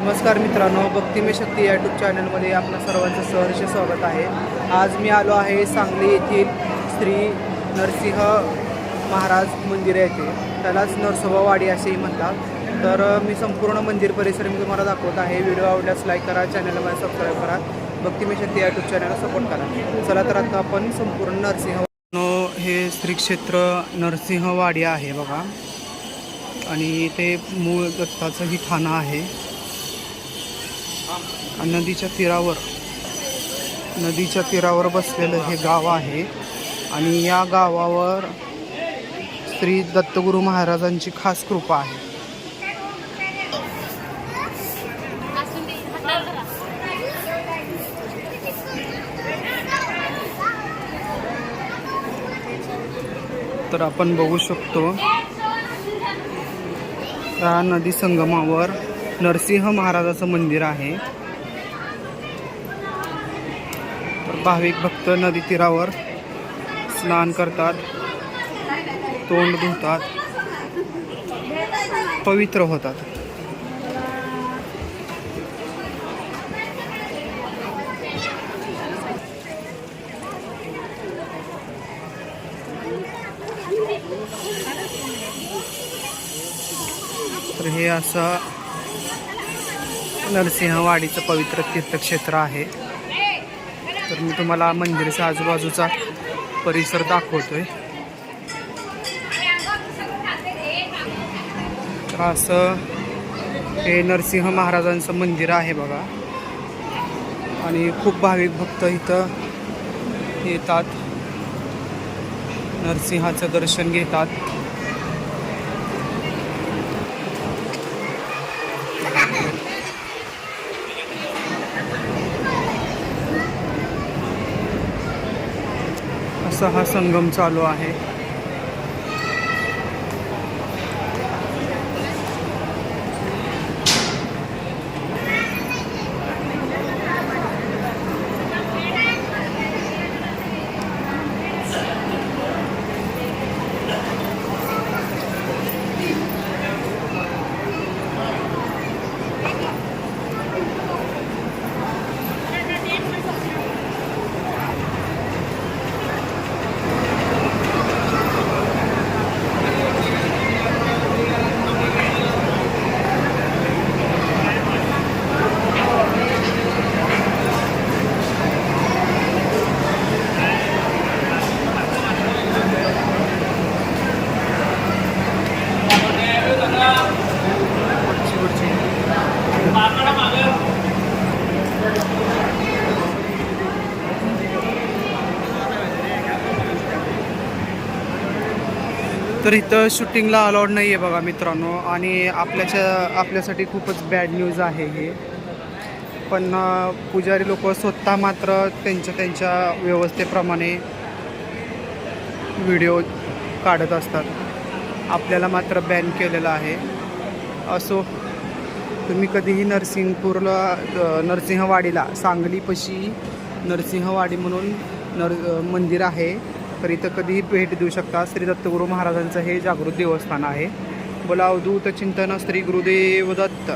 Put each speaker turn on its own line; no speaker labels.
नमस्कार मित्रांनो, भक्तिमय शक्ती यूट्यूब चॅनलमध्ये आपणा सर्वांचं सहर्ष स्वागत आहे। आज मी आलो आहे सांगली येथील श्री नरसिंह महाराज मंदिर येथे, त्यालाच नरसोबावाडी असेही म्हणतात। तर मी संपूर्ण मंदिर परिसर मी तुम्हाला दाखवत आहे। व्हिडिओ आवडल्यास लाईक करा, चॅनलला सबस्क्राईब करा, भक्तिमय शक्ती यूट्यूब चॅनलला सपोर्ट करा। चला तर आता आपण संपूर्ण नरसिंह हे श्री क्षेत्र नरसिंहवाडी आहे बघा, आणि ते मूळ दत्ताचं ही ठाणं आहे। नदीच्या तीरावर बसलेलं हे गाव आहे, आणि या गावावर श्री दत्तगुरू महाराजांची खास कृपा आहे। तर आपण बघू शकतो या नदी संगमावर नरसिंह महाराजाचं मंदिर आहे। भाविक भक्त नदी तीरावर स्नान करतात, तोंड धुतात, पवित्र होतात। तर हे असं नरसिंहवाडीचं पवित्र तीर्थक्षेत्र आहे। तर मी तुम्हाला मंदिराच्या आजूबाजूचा परिसर दाखवतोय। तर असं हे नरसिंह महाराजांचं मंदिर आहे बघा, आणि खूप भाविक भक्त इथं येतात, नरसिंहाचं दर्शन घेतात। असा हा संगम चालू आहे। तर इथं शूटिंगला अलाउड नाही आहे बघा मित्रांनो, आणि आपल्यासाठी खूपच बॅड न्यूज आहे हे। पण पुजारी लोक स्वतः मात्र त्यांच्या व्यवस्थेप्रमाणे व्हिडिओ काढत असतात। आपल्याला मात्र बॅन केलेलं आहे। असो, तुम्ही कधीही नरसिंहवाडीला, सांगलीपाशी नरसिंहवाडी म्हणून मंदिर आहे, तर इथं कधीही भेट देऊ शकता। श्री दत्तगुरू महाराजांचं हे जागृत देवस्थान आहे। बोला अवधूत चिंतन श्री गुरुदेव दत्त।